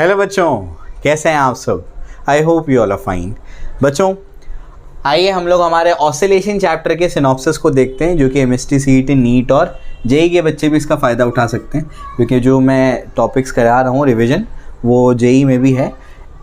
Hello बच्चों, कैसे हैं आप सब? I hope you all are fine. बच्चों, आइए हम लोग हमारे ऑसिलेशन चैप्टर के सिनॉप्सिस को देखते हैं, जो कि एमएसटी, सीईटी, नीट और जेईई के बच्चे भी इसका फ़ायदा उठा सकते हैं, क्योंकि जो मैं टॉपिक्स करा रहा हूँ रिवीजन, वो जेईई में भी है।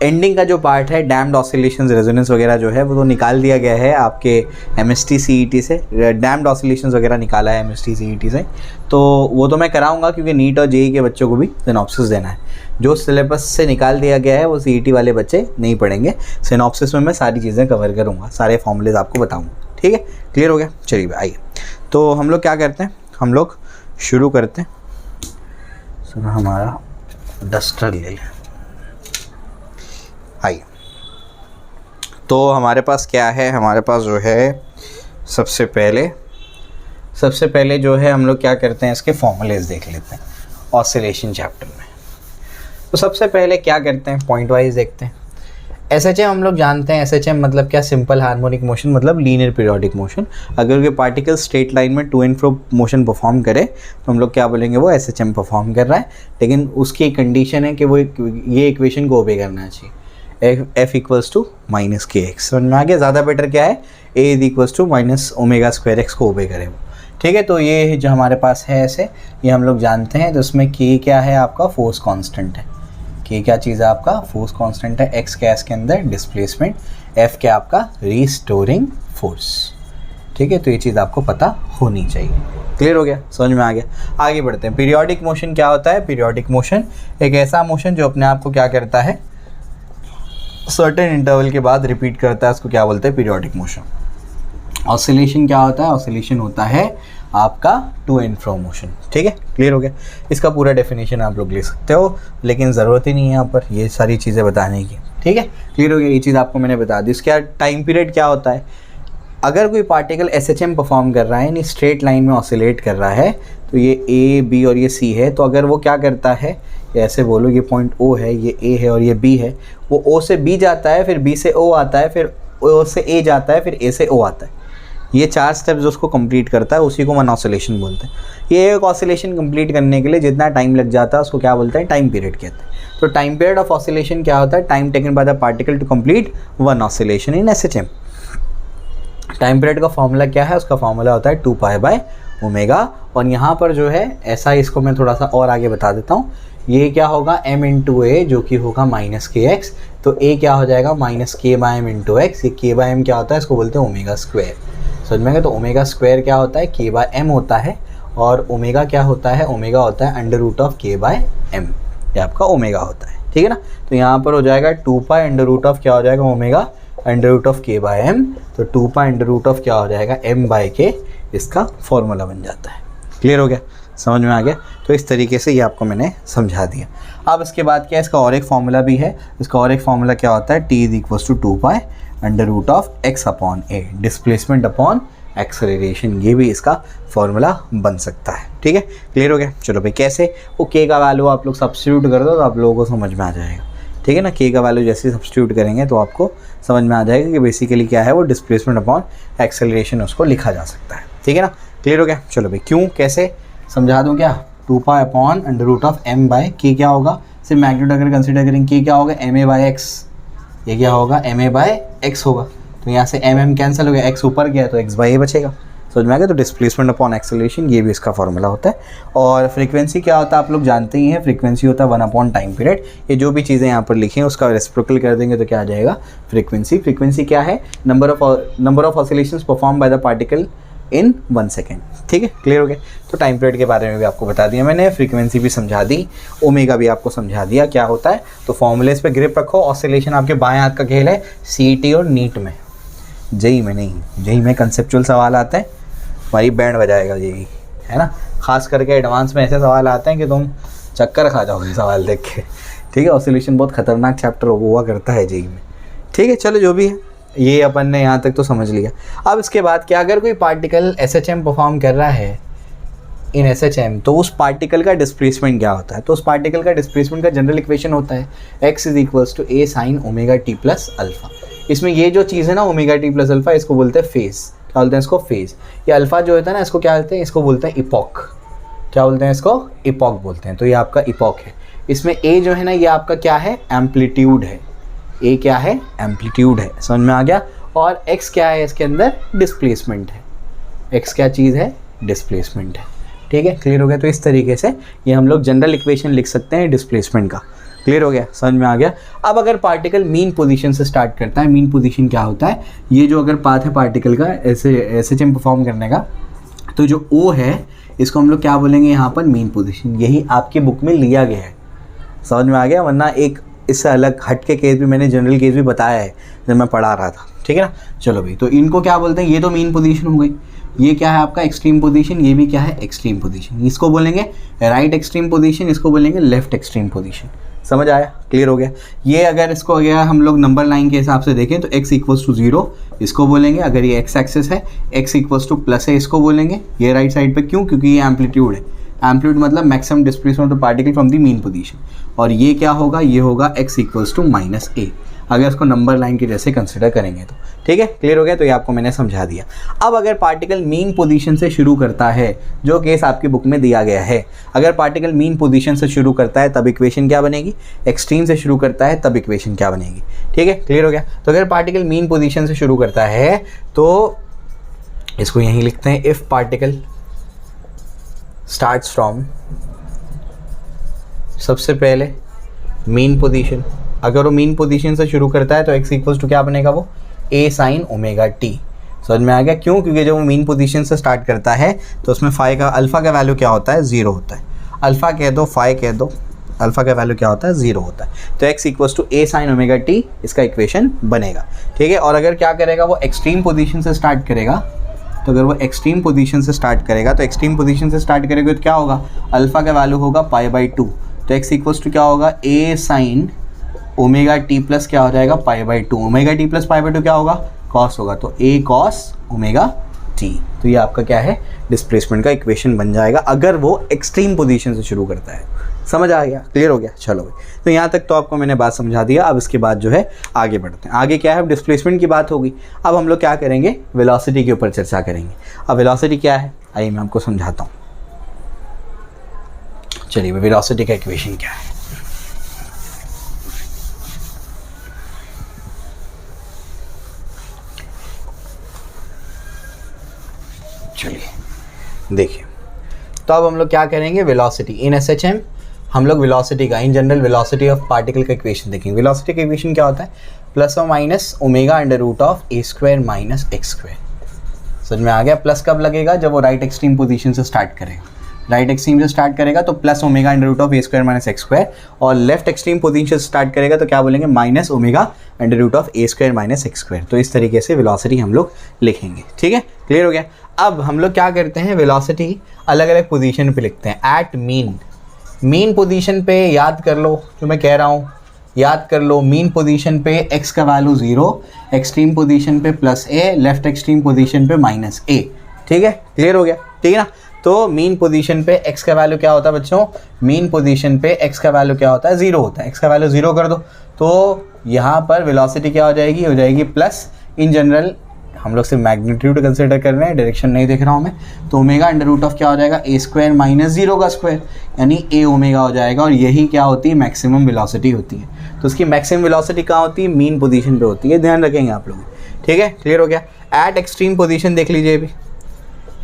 एंडिंग का जो पार्ट है, डैम्ड ऑसिलेशंस, रेजोनेंस वगैरह जो है वो तो निकाल दिया गया है आपके एमएसटी सीईटी से। डैम्ड ऑसिलेशंस वगैरह निकाला है एमएसटी सीईटी से, तो वो तो मैं कराऊंगा, क्योंकि नीट और जेईई के बच्चों को भी सिनॉप्सिस देना है। जो सिलेबस से निकाल दिया गया है वो सीईटी वाले बच्चे नहीं पढ़ेंगे। सिनॉप्सिस में मैं सारी चीज़ें कवर करूँगा, सारे फॉर्मूलेज आपको बताऊँगा। ठीक है, क्लियर हो गया? चलिए आइए, तो हम लोग क्या करते हैं, हम लोग शुरू करते हैं। सुनो, हमारा डस्टर ले लें। आइए, तो हमारे पास क्या है, हमारे पास जो है सबसे पहले जो है हम लोग क्या करते हैं, इसके फॉर्मूलेज देख लेते हैं ऑसिलेशन चैप्टर में। तो सबसे पहले क्या करते हैं, पॉइंट वाइज देखते हैं। एसएचएम हम लोग जानते हैं। एसएचएम मतलब क्या? सिंपल हार्मोनिक मोशन, मतलब लीनियर पीरियोडिक मोशन। अगर कोई पार्टिकल स्ट्रेट लाइन में to and fro motion perform करे तो हम लोग क्या बोलेंगे, वो एसएचएम परफॉर्म कर रहा है। लेकिन उसकी एक कंडीशन है कि वो ये इक्वेशन को ओबे करना चाहिए, F equals to minus k x. समझ में आ गया? ज़्यादा बेटर क्या है, A is equals to minus omega square x को ओबे करे वो। ठीक है, तो ये जो हमारे पास है ऐसे, ये हम लोग जानते हैं। तो उसमें K क्या है आपका? फोर्स कांस्टेंट है। K क्या चीज़ है आपका? फोर्स कांस्टेंट है। X गैस के अंदर डिस्प्लेसमेंट, F क्या आपका? Restoring force. ठीक है, तो ये चीज़ आपको पता होनी चाहिए। क्लियर हो गया? समझ में आ गया? आगे बढ़ते हैं। पीरियोडिक मोशन क्या होता है? पीरियोडिक मोशन एक ऐसा मोशन जो अपने आप को क्या करता है, सर्टेन इंटरवल के बाद रिपीट करता है, उसको क्या बोलते हैं? Periodic motion. ऑसिलेशन क्या होता है? ऑसिलेशन होता है आपका टू एंड फ्रो मोशन। ठीक है, क्लियर हो गया? इसका पूरा डेफिनेशन आप लोग ले सकते हो, लेकिन ज़रूरत ही नहीं है यहाँ पर ये सारी चीज़ें बताने की। ठीक है, क्लियर हो गया? ये चीज़ आपको मैंने बता दी। इसका टाइम पीरियड क्या होता है? अगर कोई पार्टिकल एसएचएम परफॉर्म कर रहा है, यानी स्ट्रेट लाइन में ऑसिलेट कर रहा है, तो ये ए, बी और ये सी है। तो अगर वो क्या करता है, ऐसे बोलो, ये पॉइंट ओ है, ये ए है और ये बी है, वो ओ से बी जाता है, फिर बी से ओ आता है, फिर ओ से ए जाता है, फिर ए से ओ आता है। ये 4 स्टेप्स उसको कंप्लीट करता है, उसी को वन ऑसिलेशन बोलते हैं। ये एक ऑसिलेशन कंप्लीट करने के लिए जितना टाइम लग जाता है उसको क्या बोलते हैं? टाइम पीरियड कहते हैं। तो टाइम पीरियड ऑफ ऑसिलेशन क्या होता है? Time taken by the particle to complete one oscillation in SHM. Time period का फॉर्मूला क्या है? उसका फॉर्मूला होता है 2π/ओमेगा। और यहाँ पर जो है ऐसा, इसको मैं थोड़ा सा और आगे बता देता हूँ। ये क्या होगा? m इंटू ए, जो कि होगा माइनस के एक्स। तो a क्या हो जाएगा? माइनस के बाय एम इंटू एक्स। ये के बाय एम क्या होता है? इसको बोलते हैं ओमेगा स्क्वायर। समझ में? तो ओमेगा स्क्वायर क्या होता है? के बाय एम होता है। और ओमेगा क्या होता है? ओमेगा होता है अंडर रूट ऑफ के बाय एम। ये आपका ओमेगा होता है। ठीक है ना? तो यहाँ पर हो जाएगा 2π अंडर रूट ऑफ क्या हो जाएगा? ओमेगा अंडर रूट ऑफ के बाय एम। तो 2π अंडर रूट ऑफ क्या हो जाएगा? m बाय के। इसका फॉर्मूला बन जाता है। क्लियर हो गया? समझ में आ गया? तो इस तरीके से ये आपको मैंने समझा दिया। अब इसके बाद क्या है, इसका और एक फॉर्मूला भी है। इसका और एक फॉर्मूला क्या होता है? T is equals to 2π under root of x upon a, displacement upon acceleration. ये भी इसका फॉर्मूला बन सकता है। ठीक है, क्लियर हो गया? चलो भाई, कैसे? वो k का वैल्यू आप लोग सब्स्टिट्यूट कर दो तो आप लोगों को समझ में आ जाएगा। ठीक है ना? k का वैल्यू जैसे सब्स्टिट्यूट करेंगे तो आपको समझ में आ जाएगा कि बेसिकली क्या है, वो डिस्प्लेसमेंट अपॉन एक्सेलरेशन उसको लिखा जा सकता है। ठीक है ना? क्लियर हो गया? चलो भाई, क्यों, कैसे समझा दूं क्या? 2π upon under root of m by k क्या होगा? सिर्फ मैग्नीट्यूड अगर कंसिडर करेंगे, k क्या होगा? ma by x। ये क्या होगा? ma बाय x होगा। तो यहाँ से m कैंसिल हो गया, x ऊपर गया तो x बाय a बचेगा। समझ में आ गया? तो डिस्प्लेसमेंट अपॉन एक्सेलरेशन, ये भी इसका फॉर्मूला होता है। और फ्रीक्वेंसी क्या होता है आप लोग जानते ही हैं। फ्रीक्वेंसी होता है 1 अपॉन टाइम पीरियड। ये जो भी चीज़ें यहाँ पर लिखी हैं उसका रेसिप्रोकल कर देंगे तो क्या आ जाएगा? फ्रीक्वेंसी। फ्रीक्वेंसी क्या है? Number of oscillations perform by the particle in 1 second. ठीक है, क्लियर हो गया? तो टाइम पीरियड के बारे में भी आपको बता दिया मैंने, फ्रीक्वेंसी भी समझा दी, ओमेगा भी आपको समझा दिया क्या होता है। तो फॉर्मूलेस पे ग्रिप रखो। ऑसिलेशन आपके बाएं हाथ का खेल है, सीईटी और नीट में। जेईई में नहीं, जेईई में कंसेप्चुअल सवाल आते हैं, हमारी बैंड बजाएगा जेईई, है ना? खास करके एडवांस में ऐसे सवाल आते हैं कि तुम चक्कर खा जाओगे सवाल देख के। ठीक है, ऑसिलेशन बहुत खतरनाक चैप्टर हुआ करता है जेईई में। ठीक है, चलो जो भी है, ये अपन ने यहाँ तक तो समझ लिया। अब इसके बाद क्या, अगर कोई पार्टिकल एसएचएम परफॉर्म कर रहा है इन एसएचएम, तो उस पार्टिकल का डिस्प्लेसमेंट क्या होता है? तो उस पार्टिकल का डिस्प्लेसमेंट का जनरल इक्वेशन होता है x is equals to a sine omega t plus alpha. इसमें ये जो चीज़ है ना, ओमेगा टी प्लस अल्फा, इसको बोलते हैं फेज। क्या बोलते हैं इसको? फेज। ये अल्फा जो होता है ना, इसको क्या बोलते हैं? इसको बोलते हैं इपॉक। क्या बोलते हैं इसको? इपॉक बोलते हैं। तो ये आपका इपॉक है। इसमें ए जो है ना ये आपका क्या है, एम्पलीट्यूड है। ए क्या है, एम्पलीट्यूड है, समझ में आ गया। और एक्स क्या है, इसके अंदर डिस्प्लेसमेंट है। एक्स क्या चीज़ है, डिस्प्लेसमेंट है। ठीक है, क्लियर हो गया। तो इस तरीके से ये हम लोग जनरल इक्वेशन लिख सकते हैं डिस्प्लेसमेंट का। क्लियर हो गया, समझ में आ गया। अब अगर पार्टिकल मीन पोजीशन से स्टार्ट करता है, मीन पोजीशन क्या होता है, ये जो अगर पाथ है पार्टिकल का एसएचएम परफॉर्म करने का, तो जो ओ है इसको हम लोग क्या बोलेंगे यहाँ पर, मीन पोजीशन। यही आपकी बुक में लिया गया है, समझ में आ गया। वरना एक इससे अलग हट के केस भी मैंने जनरल केस भी बताया है जब मैं पढ़ा रहा था, ठीक है ना। चलो भाई, तो इनको क्या बोलते हैं, ये तो मीन पोजीशन हो गई, ये क्या है आपका एक्सट्रीम पोजीशन, ये भी क्या है एक्सट्रीम पोजीशन। इसको बोलेंगे राइट एक्सट्रीम पोजीशन, इसको बोलेंगे लेफ्ट एक्सट्रीम पोजीशन। समझ आया, क्लियर हो गया। ये अगर इसको अगर हम लोग नंबर लाइन के हिसाब से देखें तो x इक्वल्स टू 0 इसको बोलेंगे। अगर ये x एक्सेस है, x इक्वल्स टू प्लस है, इसको बोलेंगे। ये राइट साइड पे क्यों, क्योंकि ये एम्पलीट्यूड है। एम्पलीट्यूड मतलब maximum displacement of the particle from the mean position. और ये क्या होगा, ये होगा x equals to minus a, अगर इसको नंबर लाइन के जैसे कंसिडर करेंगे तो। ठीक है, क्लियर हो गया। तो ये आपको मैंने समझा दिया। अब अगर पार्टिकल मीन पोजीशन से शुरू करता है, जो केस आपकी बुक में दिया गया है, अगर पार्टिकल मीन पोजीशन से शुरू करता है तब इक्वेशन क्या बनेगी, एक्सट्रीम से शुरू करता है तब इक्वेशन क्या बनेगी। ठीक है, क्लियर हो गया। तो अगर पार्टिकल मीन पोजीशन से शुरू करता है तो इसको यहीं लिखते हैं, इफ पार्टिकल स्टार्ट्स फ्रॉम, सबसे पहले मीन पोजीशन, अगर वो मीन पोजीशन से शुरू करता है तो x इक्वल्स टू क्या बनेगा, वो a साइन ओमेगा t। समझ में आ गया, क्यों, क्योंकि जब वो मीन पोजीशन से स्टार्ट करता है तो उसमें फाई का अल्फा का वैल्यू क्या होता है, 0 होता है। अल्फा कह दो, फाई कह दो, अल्फा का वैल्यू क्या होता है, 0 होता है। तो x equals to a sine omega t इसका इक्वेशन बनेगा। ठीक है, और अगर क्या करेगा, वो एक्सट्रीम पोजीशन से स्टार्ट करेगा, तो अगर वो एक्सट्रीम पोजीशन से स्टार्ट करेगा तो एक्सट्रीम पोजीशन से स्टार्ट करेगा तो क्या होगा, अल्फा का वैल्यू होगा π/2। तो x इक्वल्स टू क्या होगा, a sine omega t plus क्या हो जाएगा, π/2। ओमेगा टी प्लस π/2 क्या होगा, कॉस होगा, तो a कॉस ओमेगा टी। तो ये आपका क्या है, डिस्प्लेसमेंट का इक्वेशन बन जाएगा अगर वो एक्सट्रीम पोजीशन से शुरू करता है। समझ आ गया, क्लियर हो गया। चलो भाई, तो यहाँ तक तो आपको मैंने बात समझा दिया। अब इसके बाद जो है आगे बढ़ते हैं। आगे क्या है, डिस्प्लेसमेंट की बात होगी। अब हम लोग क्या करेंगे, वेलोसिटी के ऊपर चर्चा करेंगे। अब वेलोसिटी क्या है, आइए मैं आपको समझाता हूँ। चलिए, वेलोसिटी का इक्वेशन क्या है। चलिए देखिए, तो अब हम लोग क्या करेंगे, वेलोसिटी इन एसएचएम, हम लोग वेलोसिटी का in general velocity of particle का इक्वेशन देखेंगे। वेलोसिटी का इक्वेशन क्या होता है, प्लस और minus omega under root of a square minus x square. समझ में आ गया। प्लस कब लगेगा, जब वो राइट एक्सट्रीम पोजीशन से स्टार्ट करेगा। राइट एक्सट्रीम से स्टार्ट करेगा तो plus omega under root of a square minus x square, और लेफ्ट एक्सट्रीम पोजीशन से स्टार्ट करेगा तो क्या बोलेंगे, minus omega under root of a square minus x square. तो इस तरीके से वेलोसिटी हम लोग लिखेंगे। ठीक है, क्लियर हो गया। अब हम लोग क्या करते हैं, वेलोसिटी अलग अलग पोजीशन पे लिखते हैं। एट मीन पोजीशन पे याद कर लो जो मैं कह रहा हूँ, याद कर लो। मीन पोजीशन पे x का वैल्यू 0, एक्सट्रीम पोजीशन पे plus a, left extreme position पे माइनस a। ठीक है, क्लियर हो गया, ठीक है ना। तो मीन पोजीशन पे x का वैल्यू क्या होता है बच्चों, मीन पोजीशन पे x का वैल्यू क्या होता है, 0 होता है। x का वैल्यू 0 कर दो तो यहाँ पर वेलोसिटी क्या हो जाएगी, हो जाएगी प्लस। इन जनरल हम लोग सिर्फ मैग्नीट्यूड कंसिडर कर रहे हैं, डायरेक्शन नहीं देख रहा हूँ मैं। तो ओमेगा अंडर रूट ऑफ क्या हो जाएगा, ए स्क्वायर माइनस 0 का स्क्वायर, यानी ए ओमेगा हो जाएगा। और यही क्या होती है, मैक्सिमम वेलोसिटी होती है। तो उसकी मैक्सिमम वेलोसिटी कहाँ होती है, मीन पोजीशन पे होती है, ध्यान रखेंगे आप लोग। ठीक है, क्लियर हो गया। एट एक्सट्रीम पोजीशन देख लीजिए अभी,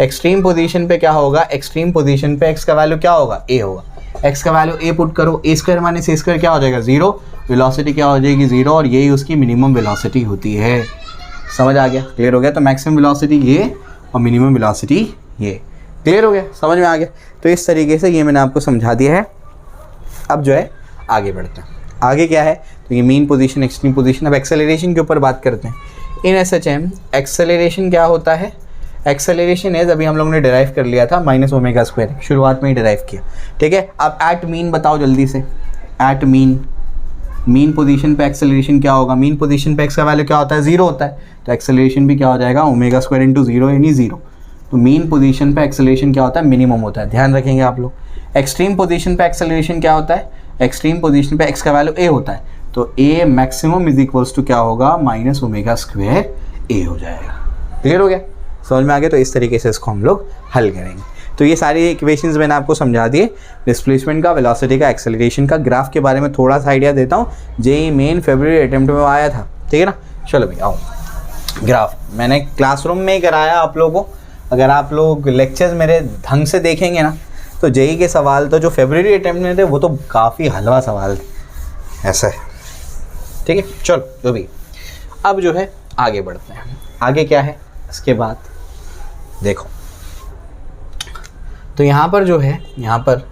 एक्सट्रीम पोजीशन पे क्या होगा, एक्सट्रीम पोजीशन पे एक्स का वैल्यू क्या होगा, ए होगा। एक्स का वैल्यू ए पुट करो, ए स्क्वायर माइनस ए स्क्वायर क्या हो जाएगा, 0, वेलोसिटी क्या हो जाएगी 0, और यही उसकी मिनिमम वेलोसिटी होती है। समझ आ गया, क्लियर हो गया। तो मैक्सिमम वेलोसिटी ये और मिनिमम वेलोसिटी ये, क्लियर हो गया, समझ में आ गया। तो इस तरीके से ये मैंने आपको समझा दिया है। अब जो है आगे बढ़ते हैं। आगे क्या है, तो ये मीन पोजीशन, एक्सट्रीम पोजीशन। अब एक्सेलरेशन के ऊपर बात करते हैं। इन एसएचएम एक्सेलरेशन क्या होता है, एक्सेलरेशन है, अभी हम लोगों ने डिराइव कर लिया था, माइनस ओमेगा स्क्वायर, शुरुआत में ही डिराइव किया। ठीक है, अब एट मीन बताओ जल्दी से। एट मीन पोजीशन पे एक्सेलरेशन क्या होगा, मीन पोजीशन पे एक्स का वैल्यू क्या होता है, 0 होता है। तो एक्सेलरेशन भी क्या हो जाएगा, ओमेगा स्क्वायर इंटू 0 यानी 0। तो मीन पोजीशन पे एक्सेलरेशन क्या होता है, मिनिमम होता है, ध्यान रखेंगे आप लोग। एक्सट्रीम पोजीशन पे एक्सेलरेशन क्या होता है, एक्सट्रीम पोजीशन पे एक्स का वैल्यू ए होता है। तो ए मैक्सिमम इज इक्वल्स टू क्या होगा, माइनस ओमेगा स्क्वायर ए हो जाएगा। क्लियर हो गया, समझ में आ गया। तो इस तरीके से इसको हम लोग हल करेंगे। तो ये सारी इक्वेशंस मैंने आपको समझा दिए, डिस्प्लेसमेंट का, वेलोसिटी का, एक्सेलरेशन का। ग्राफ के बारे में थोड़ा सा आइडिया देता हूँ, जेईई मेन फरवरी अटेम्प्ट में आया था, ठीक है ना। चलो भाई आओ, ग्राफ मैंने क्लासरूम में ही कराया आप लोगों को। अगर आप लोग लेक्चर्स मेरे ढंग से देखेंगे ना तो जेईई के सवाल तो जो फरवरी अटेम्प्ट में थे वो तो काफ़ी हलवा सवाल थे, ऐसा है, ठीक है। चलो जो भी, अब जो है आगे बढ़ते हैं। आगे क्या है इसके बाद देखो, तो यहाँ पर जो है, यहाँ पर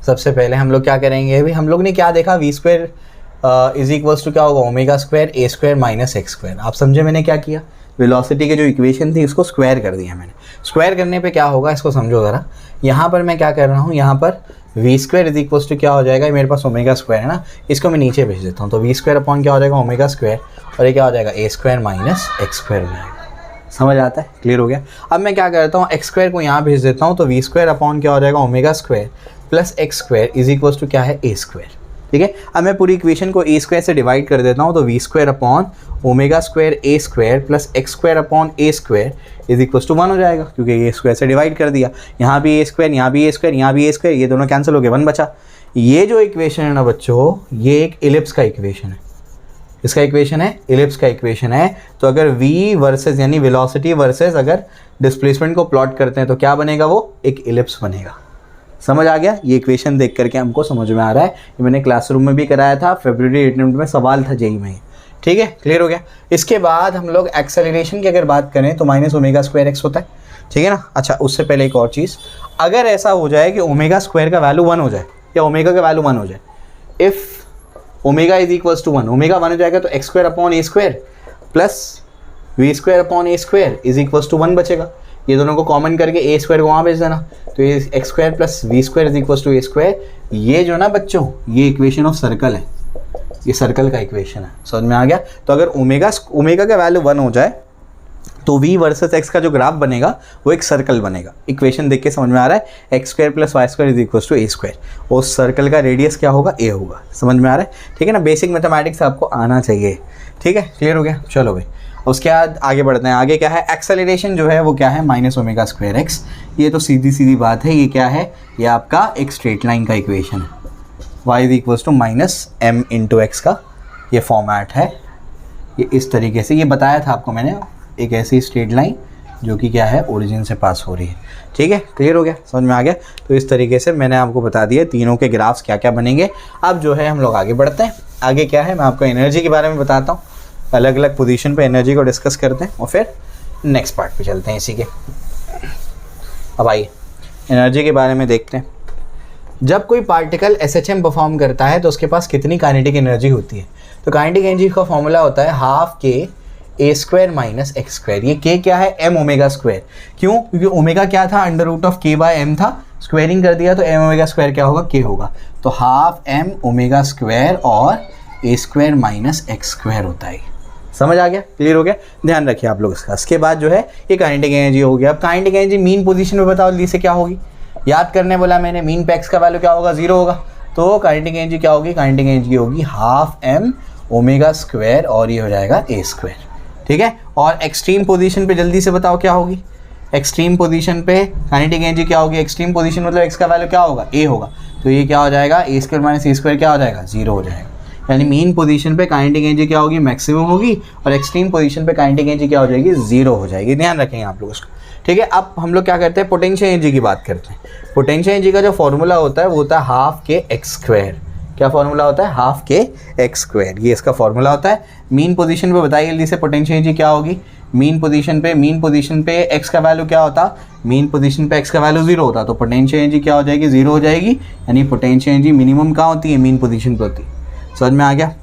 सबसे पहले हम लोग क्या करेंगे, अभी हम लोग ने क्या देखा, v square is equals to क्या होगा, omega square a square minus x square. आप समझे मैंने क्या किया, वेलोसिटी की जो इक्वेशन थी उसको स्क्वायर कर दिया मैंने। स्क्वायर करने पे क्या होगा इसको समझो ज़रा। यहाँ पर मैं क्या कर रहा हूँ, यहाँ पर v square is equals to क्या हो जाएगा, मेरे पास ओमेगा स्क्वायर है ना, इसको मैं नीचे भेज देता हूँ। तो वी स्क्वायर अपॉन क्या हो जाएगा, ओमेगा स्क्वायर, और ये क्या हो जाएगा, ए स्क्वायर माइनस एक्स स्क्वायर हो जाएगा। समझ आता है, क्लियर हो गया। अब मैं क्या करता हूँ, एक्स स्क्वायर को यहाँ भेज देता हूँ, तो वी स्क्वायर अपॉन क्या हो जाएगा, omega square plus x square is equals to क्या है, ए स्क्वायर, ठीक है। अब मैं पूरी इक्वेशन को ए स्क्वायर से डिवाइड कर देता हूँ, तो v square upon omega square a square plus x square upon a square is equals to 1 हो जाएगा, क्योंकि ए स्क्वायर से डिवाइड कर दिया। यहाँ भी ए स्क्वायर, यहाँ भी ए स्क्वायर, यहाँ भी ए स्क्वायर, ये दोनों कैंसिल हो गए, 1 बचा। ये जो इक्वेशन है ना बच्चों, ये एक इलिप्स का इक्वेशन है। इसका इक्वेशन है, इलिप्स का इक्वेशन है। तो अगर v वर्सेस यानी वेलोसिटी वर्सेस अगर डिस्प्लेसमेंट को प्लॉट करते हैं तो क्या बनेगा, वो एक इलिप्स बनेगा। समझ आ गया, ये इक्वेशन देख करके हमको समझ में आ रहा है। ये मैंने क्लासरूम में भी कराया था, फरवरी अटेम्प्ट में सवाल था जेईई में, ठीक है, क्लियर हो गया। इसके बाद हम लोग एक्सेलरेशन की अगर बात करें तो माइनस ओमेगा स्क्वायर एक्स होता है, ठीक है ना। अच्छा, उससे पहले एक और चीज़, अगर ऐसा हो जाए कि ओमेगा स्क्वायर का वैल्यू 1 हो जाए या ओमेगा का वैल्यू 1 हो जाए, if omega is equals to 1, omega 1 हो जाएगा तो x square upon a square plus v square upon a square is equals to 1 बचेगा। ये दोनों को कॉमन करके ए स्क्वायर को वहाँ भेज देना, तो ये x square plus v square is equals to a square. ये जो ना बच्चों, ये इक्वेशन ऑफ सर्कल है, ये सर्कल का इक्वेशन है, समझ में आ गया। तो अगर ओमेगा का वैल्यू 1 हो जाए तो v वर्सेस x का जो ग्राफ बनेगा वो एक सर्कल बनेगा। इक्वेशन देख के समझ में आ रहा है, x square plus y square is equals to a square, और सर्कल का रेडियस क्या होगा, a होगा। समझ में आ रहा है, ठीक है ना। बेसिक मैथमेटिक्स आपको आना चाहिए, ठीक है, क्लियर हो गया। चलो भाई, उसके बाद आगे बढ़ते हैं। आगे क्या है, एक्सेलरेशन जो है वो क्या है, माइनस ओमेगा स्क्वायर एक्स। ये तो सीधी सीधी बात है, ये क्या है, ये आपका एक स्ट्रेट लाइन का इक्वेशन है, y is equals to minus m into x का ये फॉर्मेट है। ये इस तरीके से, ये बताया था आपको मैंने, एक ऐसी स्ट्रेट लाइन जो कि क्या है, ओरिजिन से पास हो रही है, ठीक है, क्लियर हो गया, समझ में आ गया। तो इस तरीके से मैंने आपको बता दिया तीनों के ग्राफ्स क्या क्या बनेंगे। अब जो है हम लोग आगे बढ़ते हैं। आगे क्या है, मैं आपको एनर्जी के बारे में बताता हूँ, अलग अलग पोजीशन पे एनर्जी को डिस्कस करते हैं और फिर नेक्स्ट पार्ट पे चलते हैं इसी के। अब आइए एनर्जी के बारे में देखते हैं। जब कोई पार्टिकल SHM परफॉर्म करता है तो उसके पास कितनी काइनेटिक एनर्जी होती है। तो काइनेटिक एनर्जी का फॉर्मूला होता है हाफ के ए स्क्वायर माइनस एक्स स्क्वायर। ये के क्या है, एम ओमेगा स्क्वायर। क्यों, क्योंकि ओमेगा क्या था, अंडर रूट ऑफ के बाय एम था, स्क्वायरिंग कर दिया तो एम ओमेगा स्क्वायर क्या होगा, के होगा। तो हाफ एम ओमेगा स्क्वायर और ए स्क्वायर माइनस एक्स स्क्वायर होता है। समझ आ गया, क्लियर हो गया, ध्यान रखिए आप लोग इसका। इसके बाद जो है ये काइनेटिक एनर्जी हो गया। अब काइनेटिक एनर्जी मीन पोजीशन में बताओ जल्दी से क्या होगी, याद करने बोला मैंने, मीन पे एक्स का वैल्यू क्या होगा, 0 होगा। तो काइनेटिक एनर्जी क्या होगी, काइनेटिक एनर्जी होगी हाफ एम ओमेगा स्क्वायर और ये हो जाएगा ए स्क्वायर, ठीक है। और एक्सट्रीम पोजीशन पे जल्दी से बताओ क्या होगी, एक्सट्रीम पोजीशन पे काइनेटिक एनर्जी क्या होगी, एक्सट्रीम पोजीशन मतलब एक्स का वैल्यू क्या होगा, ए होगा। तो ये क्या हो जाएगा, ए स्क्वायर माइनस ए स्क्वायर क्या हो जाएगा, 0 हो जाएगा। यानी मीन पोजीशन पे काइनेटिक एनर्जी क्या होगी, मैक्सिमम होगी, और एक्सट्रीम पोजीशन पे काइनेटिक एनर्जी क्या हो जाएगी, 0 हो जाएगी। ध्यान रखेंगे आप लोग उसको, ठीक है। अब हम लोग क्या करते हैं, पोटेंशियल एनर्जी की बात करते हैं। पोटेंशियल एनर्जी का जो फॉर्मूला होता है वो होता है हाफ के एक्स स्क्वायर। क्या फॉर्मूला होता है, हाफ के एक्स स्क्वायर, ये इसका फॉर्मूला होता है। मीन पोजीशन पे बताइए जल्दी से पोटेंशियल एनर्जी क्या होगी। मीन पोजीशन पे एक्स का वैल्यू क्या होता, मीन पोजीशन पे एक्स का वैल्यू 0 होता, तो पोटेंशियल एनर्जी क्या हो जाएगी, 0 हो जाएगी। यानी पोटेंशियल एनर्जी मिनिमम कहाँ होती है, मीन पोजीशन पे होती है। समझ में आ गया।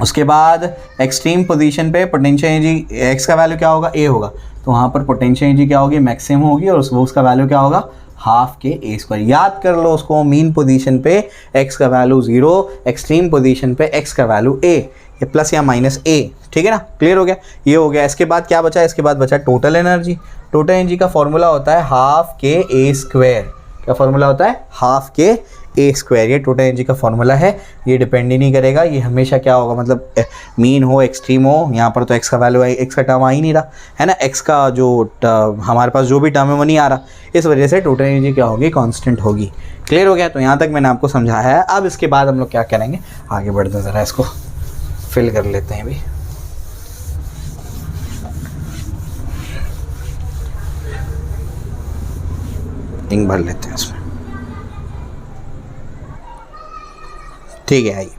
उसके बाद एक्सट्रीम पोजीशन पे पोटेंशियल एनर्जी एक्स का वैल्यू क्या होगा, ए होगा, तो वहाँ पर पोटेंशियल एनर्जी क्या होगी, मैक्सिमम होगी, और उसका वैल्यू क्या होगा, हाफ के ए स्क्वायर। याद कर लो उसको, मीन पोजीशन पे एक्स का वैल्यू 0, एक्सट्रीम पोजीशन पे एक्स का वैल्यू ए, ये प्लस या माइनस ए, ठीक है ना, क्लियर हो गया, ये हो गया। इसके बाद क्या बचा, इसके बाद बचा टोटल एनर्जी। टोटल एनर्जी का फॉर्मूला होता है हाफ के ए स्क्वायर। क्या फॉर्मूला होता है, हाफ के ए स्क्वायर। ये टोटल एनर्जी का फॉर्मूला है, ये डिपेंड ही नहीं करेगा, ये हमेशा क्या होगा, मतलब मीन हो एक्सट्रीम हो, यहाँ पर तो एक्स का वैल्यू है, एक्स का टर्म आ ही नहीं रहा है ना, एक्स का जो हमारे पास जो भी टर्म है वो नहीं आ रहा, इस वजह से टोटल एनर्जी क्या होगी, कांस्टेंट होगी। क्लियर हो गया? तो यहाँ तक मैंने आपको समझाया है। अब इसके बाद हम लोग क्या करेंगे, आगे बढ़ते हैं, ज़रा इसको फिल कर लेते हैं। अभी इंक भर लेते हैं इसमें, ठीक है। आइए,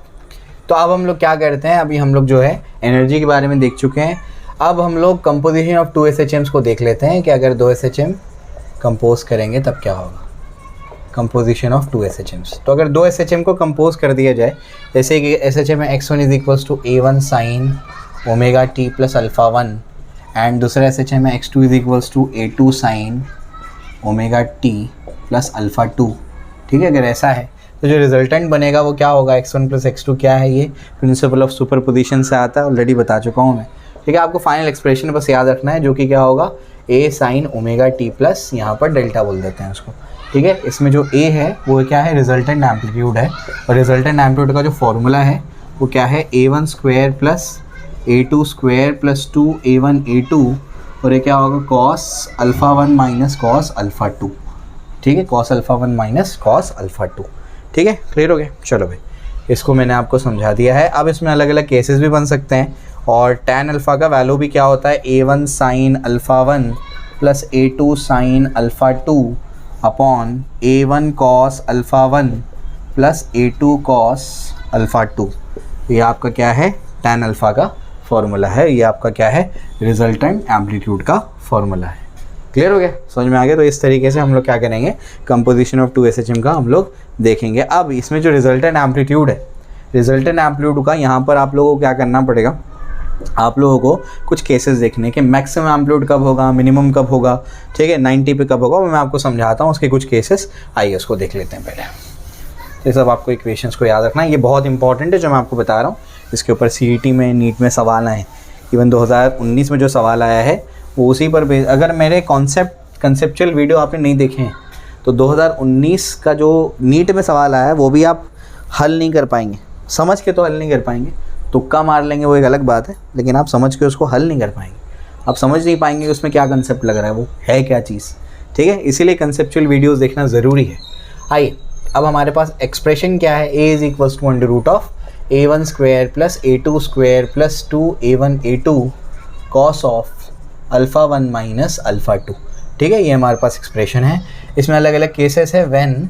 तो अब हम लोग क्या करते हैं, अभी हम लोग जो है एनर्जी के बारे में देख चुके हैं। अब हम लोग कंपोजिशन ऑफ 2 SHMs को देख लेते हैं कि अगर 2 SHM कंपोज करेंगे तब क्या होगा। कंपोजिशन ऑफ 2 SHMs, तो अगर 2 SHM को कंपोज कर दिया जाए, जैसे कि SHM है x1 is equals to a1 sine omega t plus alpha 1 and दूसरा SHM है x2 is equals to a2 sine omega t plus alpha 2, ठीक है। अगर ऐसा है तो जो रिजल्टेंट बनेगा वो क्या होगा, x1 प्लस x2 क्या है, ये प्रिंसिपल ऑफ सुपरपोजिशन से आता है, ऑलरेडी बता चुका हूँ मैं, ठीक है। आपको फाइनल एक्सप्रेशन बस याद रखना है, जो कि क्या होगा, a sine omega t plus यहाँ पर डेल्टा बोल देते हैं उसको, ठीक है। इसमें जो a है वो क्या है, रिजल्टेंट एम्पलीट्यूड है, और रिजल्टेंट एम्पलीट्यूड का जो फॉर्मूला है वो क्या है, a1 square plus a2 square plus 2a1 a2, और ये क्या होगा, cos alpha 1 minus cos alpha 2, ठीक है, cos alpha 1 minus cos alpha 2, ठीक है। क्लियर हो गया? चलो भाई, इसको मैंने आपको समझा दिया है। अब इसमें अलग अलग केसेस भी बन सकते हैं, और tan अल्फ़ा का वैल्यू भी क्या होता है, a1 sine alpha 1 plus a2 sine alpha 2 upon a1 cos alpha 1 plus a2 cos alpha 2। ये आपका क्या है, tan अल्फ़ा का फॉर्मूला है, ये आपका क्या है, रिजल्टेंट एम्पलीट्यूड का फॉर्मूला है। क्लियर हो गया? समझ में आ गया? तो इस तरीके से हम लोग क्या करेंगे, कंपोजिशन ऑफ 2 SHM का हम लोग देखेंगे। अब इसमें जो रिजल्टेंट एम्पलीट्यूड है, रिजल्टेंट एम्पलीट्यूड का यहाँ पर आप लोगों को क्या करना पड़ेगा, आप लोगों को कुछ केसेस देखने के, मैक्सिमम एम्पलीट्यूड कब होगा, मिनिमम कब होगा, ठीक है, 90 पे कब होगा, मैं आपको समझाता हूँ उसके कुछ केसेस। आइए उसको देख लेते हैं पहले। ये सब आपको इक्वेशंस को याद रखना है, ये बहुत इंपॉर्टेंट है जो मैं आपको बता रहा हूँ। इसके ऊपर CET में, नीट में सवाल आए, इवन 2019 में जो सवाल आया है वो उसी पर अगर मेरे कंसेप्चुअल वीडियो आपने नहीं देखे हैं तो 2019 का जो नीट में सवाल आया है वो भी आप हल नहीं कर पाएंगे, समझ के तो हल नहीं कर पाएंगे, तुक्का मार लेंगे वो एक अलग बात है, लेकिन आप समझ के उसको हल नहीं कर पाएंगे, आप समझ नहीं पाएंगे कि उसमें क्या कंसेप्ट लग रहा है, वो है क्या चीज़, ठीक है। इसीलिए कंसेप्चुअल वीडियोज़ देखना ज़रूरी है। आइए, अब हमारे पास एक्सप्रेशन क्या है, a is equals to under root of a1 square plus a2 square plus 2a1 a2 cos of alpha 1 minus alpha 2, ठीक है। ये हमारे पास एक्सप्रेशन है। इसमें अलग अलग केसेस है। व्हेन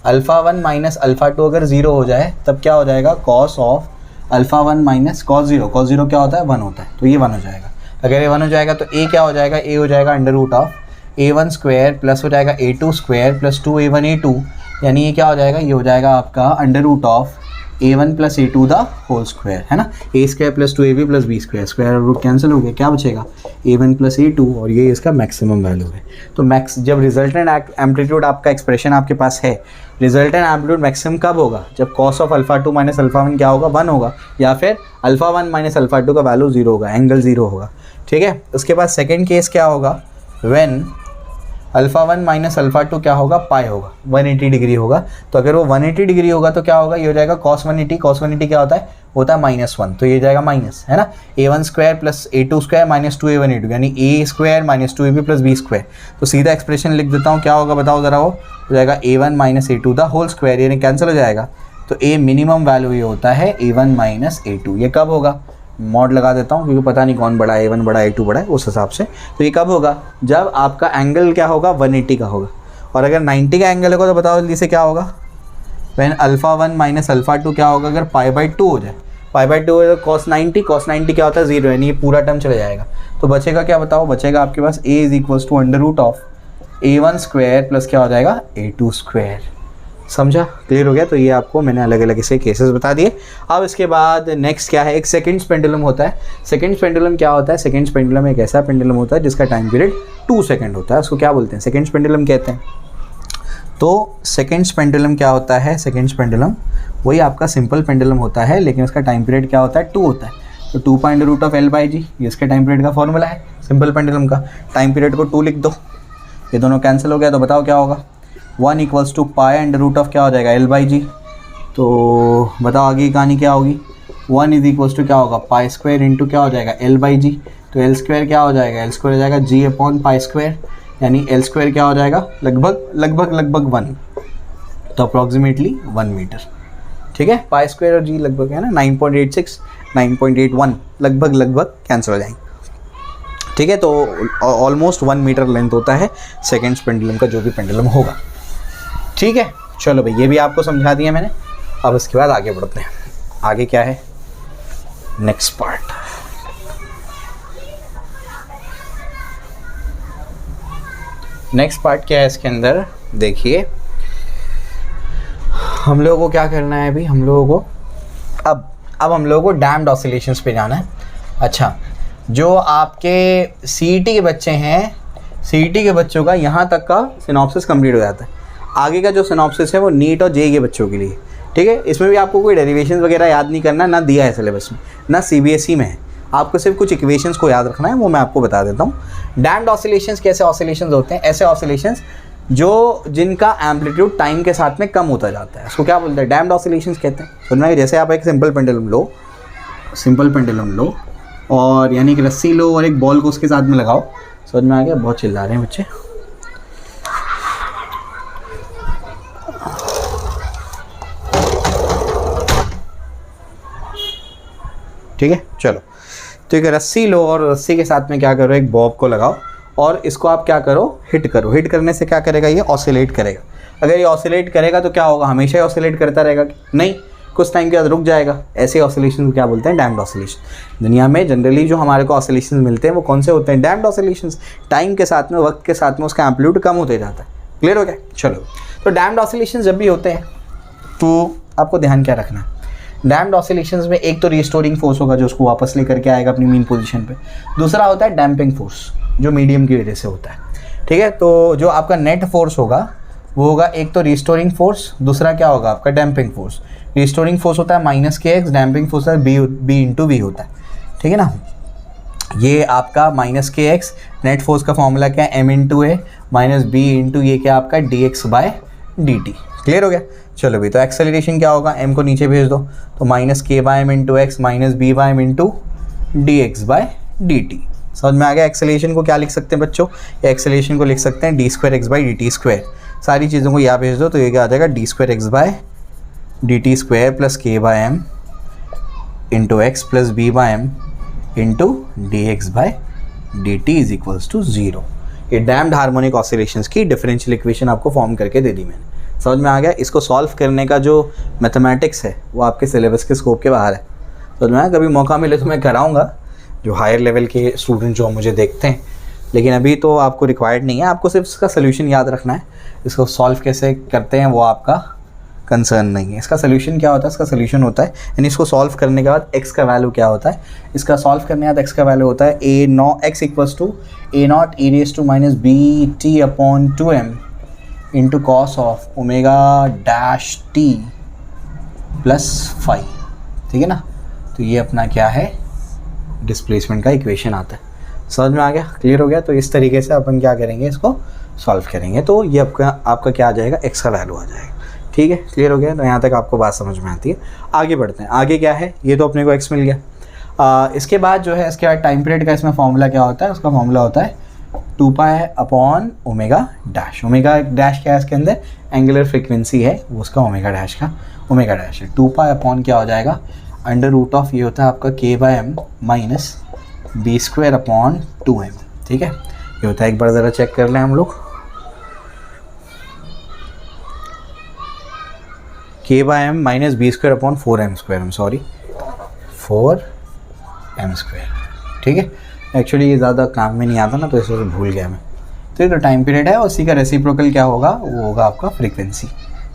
अल्फ़ा 1 माइनस अल्फ़ा 2 अगर 0 हो जाए तब क्या हो जाएगा, cos of alpha 1 minus cos 0, cos 0 क्या होता है, 1 होता है, तो ये 1 हो जाएगा। अगर ये 1 हो जाएगा तो a क्या हो जाएगा, a हो जाएगा under root of a1 square plus हो जाएगा a2 square plus 2a1 a2, यानी ये क्या हो जाएगा, ये हो जाएगा आपका under root of a1 plus a2 the whole square, है ना, a square plus 2ab plus b square, square root cancel हो गया, क्या बचेगा a1 प्लस a2, और ये इसका मैक्सिमम वैल्यू है। तो मैक्स जब रिजल्टेंट एम्पलीट्यूड आपका एक्सप्रेशन आपके पास है, रिजल्टेंट एम्पलीट्यूड मैक्सिमम कब होगा, जब cos of alpha 2 minus alpha 1 क्या होगा, 1 होगा, या फिर अल्फ़ा 1 माइनस अल्फ़ा 2 का वैल्यू 0 होगा, एंगल 0 होगा, ठीक है। उसके बाद सेकेंड केस क्या होगा, व्हेन अल्फ़ा 1 माइनस अल्फ़ा 2 क्या होगा, पाई होगा, 180 डिग्री होगा। तो अगर वो 180 डिग्री होगा तो क्या होगा, ये हो जाएगा कॉस 180, कॉस 180 क्या होता है, -1, तो ये जाएगा माइनस, है ना, a1 square plus a2 square minus 2a1 a2, यानी a square minus 2ab plus b square. तो सीधा एक्सप्रेशन लिख देता हूँ, क्या होगा बताओ ज़रा, वो हो जाएगा a1 minus a2 the whole square, यानी कैंसिल हो जाएगा। तो a मिनिमम वैल्यू ये होता है a1 माइनस a2, ये कब होगा, मॉड लगा देता हूँ क्योंकि पता नहीं कौन बड़ा है, a1 बड़ा है a2 बड़ा है, उस हिसाब से। तो ये कब होगा, जब आपका एंगल क्या होगा, 180 का होगा, और अगर 90 का एंगल होगा तो बताओ जल्दी से क्या होगा, व्हेन अल्फ़ा 1 माइनस अल्फ़ा 2 क्या होगा, अगर π/2 हो जाए, π/2 हो जाए कॉस 90 क्या होता है 0, यानी ये पूरा टर्म चला जाएगा। तो बचेगा क्या बताओ, बचेगा आपके पास a is equals to under root of a1 square plus क्या हो जाएगा a2 स्क्वायर। समझा, क्लियर हो गया। तो ये आपको मैंने अलग अलग इसे केसेस बता दिए। अब इसके बाद नेक्स्ट क्या है, एक सेकंड्स पेंडुलम होता है। सेकंड्स पेंडुलम क्या होता है, सेकंड्स पेंडुलम एक ऐसा पेंडुलम होता है जिसका टाइम पीरियड 2 सेकंड होता है, उसको क्या बोलते हैं, सेकंड्स पेंडुलम कहते हैं। तो सेकंड्स पेंडुलम क्या होता है, सेकंड्स पेंडुलम वही आपका सिंपल पेंडुलम होता है, लेकिन उसका टाइम पीरियड क्या होता है, 2 होता है। तो 2.√L/g ये इसके टाइम पीरियड का फॉर्मूला है, सिंपल पेंडुलम का। टाइम पीरियड को 2 लिख दो, ये दोनों कैंसिल हो गया, तो बताओ क्या होगा, 1 equals to pi under root of क्या हो जाएगा L/G। तो बताओ आगे की कहानी क्या होगी। 1 इज इक्वल्स टू क्या होगा पाई स्क्वायर इंटू क्या हो जाएगा L/G। तो L स्क्वायर क्या हो जाएगा, L स्क्वायर हो जाएगा G अपॉन पाई स्क्वायर, यानी L स्क्वायर क्या हो जाएगा लगभग 1, तो अप्रॉक्सीमेटली 1 मीटर। ठीक है, पाई स्क्वायर और जी लगभग है ना 9.86 9.81 लगभग कैंसिल हो जाएंगे। ठीक है, तो ऑलमोस्ट 1 मीटर लेंथ होता है सेकेंड्स पेंडुलम का, जो भी पेंडुलम होगा। ठीक है, चलो भाई ये भी आपको समझा दिया मैंने। अब इसके बाद आगे बढ़ते हैं। आगे क्या है नेक्स्ट पार्ट। नेक्स्ट पार्ट क्या है इसके अंदर, देखिए हम लोगों को क्या करना है अभी, हम लोगों को अब हम लोगों को डैम्ड ऑसिलेशंस पे जाना है। अच्छा, जो आपके सीईटी के बच्चे हैं, सीईटी के बच्चों का यहाँ तक का सिनॉप्सिस कंप्लीट हो जाता है। आगे का जो सिनॉप्सिस है वो नीट और जेईई के बच्चों के लिए। ठीक है, इसमें भी आपको कोई डेरिवेशंस वगैरह याद नहीं करना, ना दिया है सिलेबस में, ना सीबीएसई में है। आपको सिर्फ कुछ इक्वेशंस को याद रखना है, वो मैं आपको बता देता हूँ। डैम्ड ऑसिलेशंस कैसे ऑसिलेशंस होते हैं, ऐसे ऑसिलेशंस जो जिनका एम्पलीट्यूड टाइम के साथ में कम होता जाता है, उसको क्या बोलते हैं, डैम्ड ऑसिलेशंस कहते हैं। सुनना है, जैसे आप एक सिंपल पेंडुलम लो और यानी कि रस्सी लो और एक बॉल को उसके साथ में लगाओ। समझ में आ गया, बहुत चिल्ला रहे हैं बच्चे। ठीक है, चलो, तो एक रस्सी लो और रस्सी के साथ में क्या करो, एक बॉब को लगाओ और इसको आप क्या करो, हिट करो। हिट करने से क्या करेगा, ये ऑसिलेट करेगा। अगर ये ऑसिलेट करेगा तो क्या होगा, हमेशा ही ऑसिलेट करता रहेगा, नहीं, कुछ टाइम के बाद रुक जाएगा। ऐसे ऑसिलेशन को क्या बोलते हैं, डैम्ड ऑसिलेशन। दुनिया में जनरली जो हमारे को ऑसिलेशन मिलते हैं वो कौन से होते हैं, डैम्ड ऑसिलेशन। टाइम के साथ में, वक्त के साथ में उसका एम्पलीट्यूड कम होते जाता है। क्लियर हो गया, चलो। तो डैम्ड ऑसिलेशन जब भी होते हैं तो आपको ध्यान क्या रखना है, डैम्ड ऑसिलेशंस में एक तो रिस्टोरिंग फोर्स होगा जो उसको वापस लेकर के आएगा अपनी मीन पोजीशन पे। दूसरा होता है डैम्पिंग फोर्स जो मीडियम की वजह से होता है। ठीक है, तो जो आपका नेट फोर्स होगा वो होगा एक तो रिस्टोरिंग फोर्स, दूसरा क्या होगा आपका डैम्पिंग फोर्स। रिस्टोरिंग फोर्स होता है -kx, डैम्पिंग फोर्स है b/v होता है। ठीक है ना, ये आपका -kx नेट फोर्स का फॉर्मूला क्या है, m/a -b ये क्या आपका dx/dt। क्लियर हो गया, चलो भी। तो एक्सेलरेशन क्या होगा, m को नीचे भेज दो तो -k/m × x -b/m dx/dt। समझ में आ गया। एक्सेलरेशन को क्या लिख सकते हैं बच्चों, एक्सेलरेशन को लिख सकते हैं d²x/dt²। सारी चीज़ों को यहाँ भेज दो तो ये क्या आ जाएगा, d²x/dt² + k/m × x + b/m × dx/dt = 0। ये डैम्ड हार्मोनिक ऑसिलेशंस की डिफरेंशियल इक्वेशन आपको फॉर्म करके दे दी मैंने। समझ में आ गया। इसको सॉल्व करने का जो मैथमेटिक्स है वो आपके सिलेबस के स्कोप के बाहर है। समझ में आया, कभी मौका मिले तो मैं कराऊंगा जो हायर लेवल के स्टूडेंट जो मुझे देखते हैं, लेकिन अभी तो आपको रिक्वायर्ड नहीं है। आपको सिर्फ इसका सोल्यूशन याद रखना है, इसको सॉल्व कैसे करते हैं वो आपका कंसर्न नहीं है। इसका सोल्यूशन क्या होता है, इसका सोल्यूशन होता है यानी इसको सॉल्व करने के बाद x का वैल्यू क्या होता है, इसका सॉल्व करने के बाद x का वैल्यू होता है x = a0 e⁻ bt/2m × cos of ω' t + phi। ठीक है ना, तो ये अपना क्या है, डिस्प्लेसमेंट का इक्वेशन आता है। समझ में आ गया, क्लियर हो गया। तो इस तरीके से अपन क्या करेंगे, इसको सॉल्व करेंगे तो ये आपका क्या आ जाएगा, x का वैल्यू आ जाएगा। ठीक है, क्लियर हो गया। तो यहाँ तक आपको बात समझ में आती है। आगे बढ़ते हैं। आगे क्या है, ये तो अपने को x मिल गया। इसके बाद जो है, इसके बाद टाइम पीरियड का इसमें फॉर्मूला क्या होता है, उसका फॉर्मूला होता है 2π/ω'। ω' क्या है इसके अंदर, एंगुलर फ्रीक्वेंसी है वो, उसका ω' का ω' है। 2π/ क्या हो जाएगा, √, ये होता है आपका k/m - b²/2m। ठीक है, ये होता है, एक बार ज़रा चेक कर लें हम लोग, k/m - b²/4m², सॉरी 4m²। ठीक है, एक्चुअली ये ज़्यादा काम में नहीं आता ना तो इस वजह से भूल गया मैं। तो ये तो टाइम पीरियड है और उसी का रेसिप्रोकल क्या होगा, वो होगा आपका फ्रीक्वेंसी।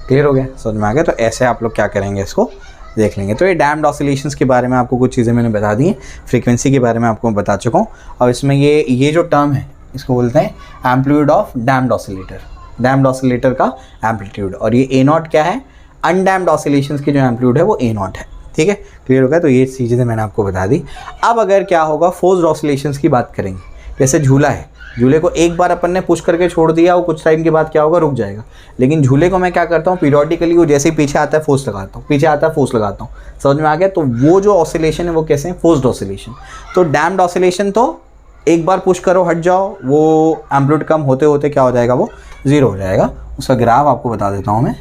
क्लियर हो गया, समझ में आ गया। तो ऐसे आप लोग क्या करेंगे, इसको देख लेंगे। तो ये डैम्ड ऑसिलेशंस के बारे में आपको कुछ चीज़ें मैंने बता दी हैं, फ्रीक्वेंसी के बारे में आपको बता चुका हूँ। और इसमें ये जो टर्म है इसको बोलते हैं amplitude of damped oscillator, damped oscillator का एम्पलीट्यूड। और ये A0 क्या है, अनडैम्ड ऑसिलेशंस की जो एम्पलीट्यूड है वो A0 है। ठीक है, क्लियर हो गया। तो ये चीज़ें मैंने आपको बता दी। अब अगर क्या होगा, फोर्स्ड ऑसिलेशंस की बात करेंगे। जैसे झूला है, झूले को एक बार अपन ने पुश करके छोड़ दिया, वो कुछ टाइम के बाद क्या होगा, रुक जाएगा। लेकिन झूले को मैं क्या करता हूँ, पीरियोडिकली वो जैसे ही पीछे आता है फोर्स लगाता हूँ, पीछे आता है फोर्स लगाता हूँ। समझ में आ गया? तो वो जो ऑसिलेशन है वो कैसे है, फोर्स्ड ऑसिलेशन। तो डैम्प्ड ऑसिलेशन तो एक बार पुश करो हट जाओ, वो एम्पलीट्यूड कम होते होते क्या हो जाएगा, वो 0 हो जाएगा। उसका ग्राफ आपको बता देता हूँ मैं,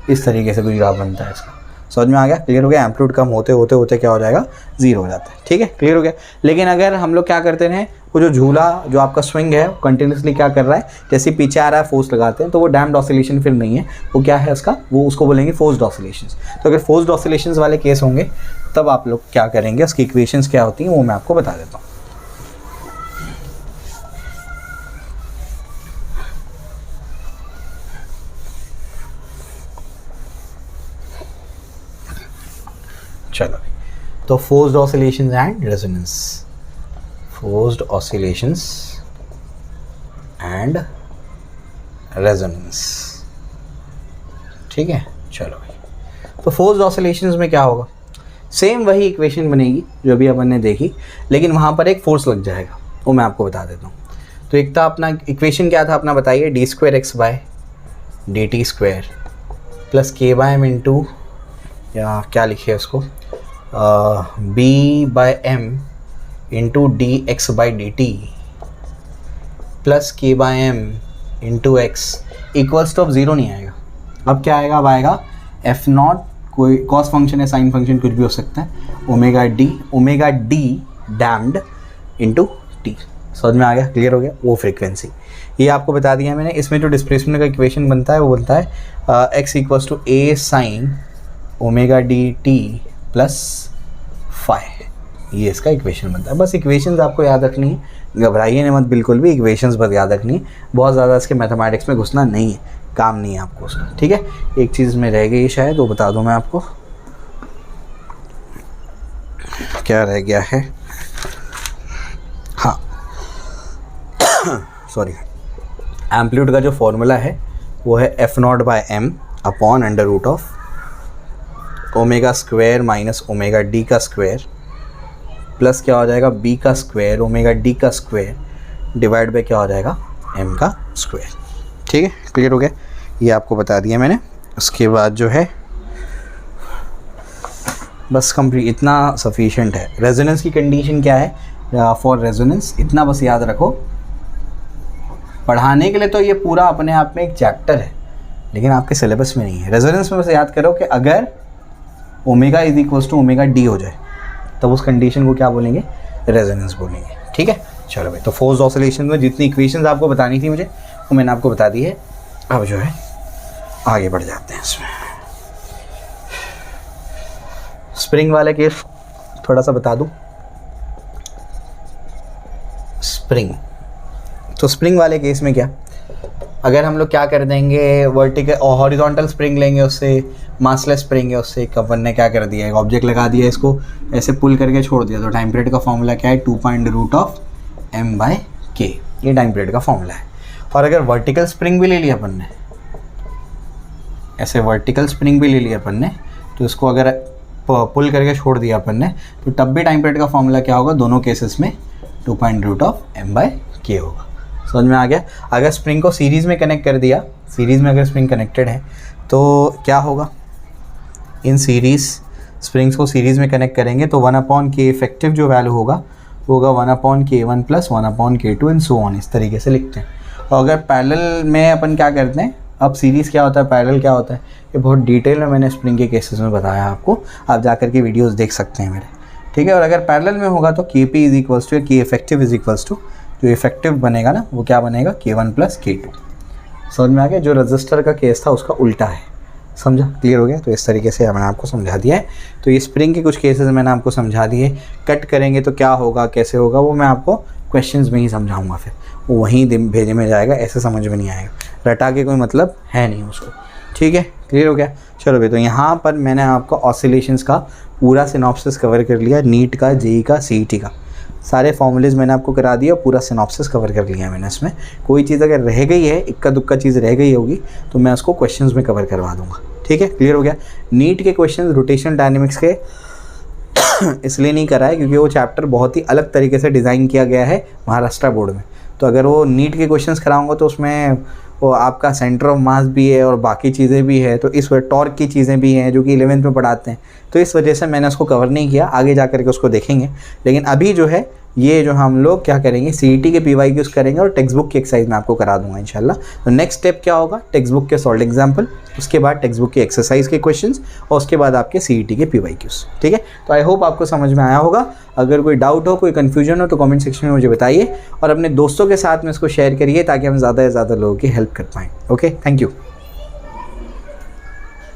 इस तरीके से कुछ ग्राफ बनता है इसका। समझ में आ गया? क्लियर हो गया? एम्पलीट्यूड कम होते होते क्या हो जाएगा, 0 हो जाता है। ठीक है, क्लियर हो गया? लेकिन अगर हम लोग क्या करते हैं, वो जो झूला जो आपका स्विंग है कंटिन्यूसली क्या कर रहा है, जैसे पीछे आ रहा है फोर्स लगाते हैं, तो वो डैम्प्ड ऑसिलेशन फिर नहीं है, वो क्या है उसका, वो उसको बोलेंगे फोर्स्ड ऑसिलेशंस। तो अगर फोर्स्ड ऑसिलेशंस वाले केस होंगे तब आप लोग क्या करेंगे, उसकी इक्वेशंस क्या होती हैं वो मैं आपको बता देता हूँ। चलो, तो forced oscillations and resonance, forced oscillations and resonance. ठीक है, चलो भाई। तो फोर्स्ड ऑसिलेशंस में क्या होगा, सेम वही इक्वेशन बनेगी जो भी अपन ने देखी, लेकिन वहाँ पर एक फोर्स लग जाएगा, वो मैं आपको बता देता हूँ। तो एक था अपना इक्वेशन क्या था अपना, बताइए, d²x/dt² प्लस k/m इंटू, या क्या लिखे उसको, b/m into dx/dt plus k/m into x equals to, अब 0 नहीं आएगा। अब क्या आएगा, अब आएगा f0, कोई कॉस फंक्शन है, साइन फंक्शन, कुछ भी हो सकता है, omega d damped into t। समझ में आ गया? क्लियर हो गया? वो फ्रीक्वेंसी ये आपको बता दिया मैंने। इसमें जो डिस्प्लेसमेंट का इक्वेशन बनता है वो बोलता है x equals to a sine omega dt plus phi, ये इसका इक्वेशन बनता है। बस इक्वेशंस आपको याद रखनी है, घबराइए नहीं मत बिल्कुल भी, इक्वेशंस बस याद रखनी है, बहुत ज़्यादा इसके मैथमेटिक्स में घुसना नहीं है, काम नहीं है आपको उसका। ठीक है, एक चीज़ में रह गई शायद, वो बता दूँ मैं आपको, क्या रह गया है, हाँ सॉरी, एम्पलीट्यूड का जो फॉर्मूला है वो है f0/m upon under root of omega square minus omega d का स्क्वायर प्लस क्या हो जाएगा, b का स्क्वायर ओमेगा d का स्क्वायर डिवाइड बाय क्या हो जाएगा, m का स्क्वायर। ठीक है, क्लियर हो गया? ये आपको बता दिया मैंने। उसके बाद जो है बस कंप्लीट, इतना सफिशिएंट है। रेजोनेंस की कंडीशन क्या है, फॉर रेजोनेंस इतना बस याद रखो। पढ़ाने के लिए तो ये पूरा अपने आप में एक चैप्टर है, लेकिन आपके सिलेबस में नहीं है। रेजोनेंस में बस याद करो कि अगर omega is equals to omega d हो जाए तब उस कंडीशन को क्या बोलेंगे, रेजोनेंस बोलेंगे। ठीक है, चलो भाई। तो फोर्स्ड ऑसिलेशन में जितनी इक्वेशंस आपको बतानी थी मुझे वो मैंने आपको बता दी है। अब जो है आगे बढ़ जाते हैं इसमें। स्प्रिंग वाले केस थोड़ा सा बता दूं। स्प्रिंग, तो स्प्रिंग वाले केस में क्या, अगर हम लोग क्या कर देंगे, वर्टिकल और हॉरिजॉन्टल स्प्रिंग लेंगे, उससे मासलेस स्प्रिंग है, उससे अपन ने क्या कर दिया, एक ऑब्जेक्ट लगा दिया, इसको ऐसे पुल करके छोड़ दिया, तो टाइम पीरियड का फॉर्मूला क्या है, 2.√m/k, ये टाइम पीरियड का फॉर्मूला है। और अगर वर्टिकल स्प्रिंग भी ले लिया अपन ने, ऐसे वर्टिकल स्प्रिंग भी ले लिया अपन ने, तो इसको अगर पुल करके छोड़ दिया अपन ने, तो तब भी टाइम पीरियड का फॉर्मूला क्या होगा, दोनों केसेस में 2.√m/k होगा। समझ में आ गया? अगर स्प्रिंग को सीरीज़ में कनेक्ट कर दिया, सीरीज़ में अगर स्प्रिंग कनेक्टेड है तो क्या होगा, इन सीरीज़ स्प्रिंग्स को सीरीज़ में कनेक्ट करेंगे तो 1/k इफेक्टिव जो वैल्यू होगा वो होगा 1/k1 plus 1/k2 and so on, इस तरीके से लिखते हैं। और अगर पैरेलल में अपन क्या करते हैं, अब सीरीज़ क्या होता है, पैरेलल क्या होता है, ये बहुत डिटेल में मैंने स्प्रिंग के केसेस में बताया आपको, आप जाकर के वीडियोज़ देख सकते हैं मेरे। ठीक है, और अगर पैरेलल में होगा तो Kp is equals to K effective is equals to, जो इफेक्टिव बनेगा ना वो क्या बनेगा, K1 प्लस K2। समझ में आ गया? जो रजिस्टर का केस था उसका उल्टा है। समझा? क्लियर हो गया? तो इस तरीके से मैंने आपको समझा दिया है। तो ये स्प्रिंग के कुछ केसेस मैंने आपको समझा दिए। कट करेंगे तो क्या होगा, कैसे होगा, वो मैं आपको क्वेश्चंस में ही समझाऊंगा, फिर वो वहीं भेजे में जाएगा, ऐसे समझ में नहीं आएगा, रटा के कोई मतलब है नहीं उसको। ठीक है, क्लियर हो गया? चलो भाई, तो यहाँ पर मैंने आपको ऑसिलेशंस का पूरा सिनॉप्सिस कवर कर लिया, नीट का, जेई का, सीईटी का, सारे फॉर्मूलेज मैंने आपको करा दिया, पूरा सिनॉप्सिस कवर कर लिया मैंने। इसमें कोई चीज़ अगर रह गई है, इक्का दुक्का चीज़ रह गई होगी तो मैं उसको क्वेश्चंस में कवर करवा दूंगा। ठीक है, क्लियर हो गया? नीट के क्वेश्चंस रोटेशनल डायनेमिक्स के इसलिए नहीं करा है क्योंकि वो चैप्टर बहुत ही अलग तरीके से डिज़ाइन किया गया है महाराष्ट्र बोर्ड में। तो अगर वो नीट के क्वेश्चंस कराऊंगा तो उसमें वो आपका सेंटर ऑफ मास भी है और बाकी चीज़ें भी है, तो इस वजह टॉर्क की चीज़ें भी हैं जो कि 11th में पढ़ाते हैं, तो इस वजह से मैंने उसको कवर नहीं किया। आगे जा कर के उसको देखेंगे, लेकिन अभी जो है ये जो हम लोग क्या करेंगे, CET के PYQs करेंगे और टेक्स्ट बुक की एक्सरसाइज मैं आपको करा दूंगा इंशाल्लाह। तो नेक्स्ट स्टेप क्या होगा, टेक्स्ट बुक के सॉल्व एग्जाम्पल, उसके बाद टेक्स्ट बुक की एक्सरसाइज के क्वेश्चंस और उसके बाद आपके CET के PYQs। ठीक है, तो आई होप आपको समझ में आया होगा। अगर कोई डाउट हो, कोई कन्फ्यूजन हो तो कमेंट सेक्शन में मुझे बताइए और अपने दोस्तों के साथ में इसको शेयर करिए ताकि हम ज़्यादा से ज़्यादा लोगों की हेल्प कर पाएँ। Okay, thank you.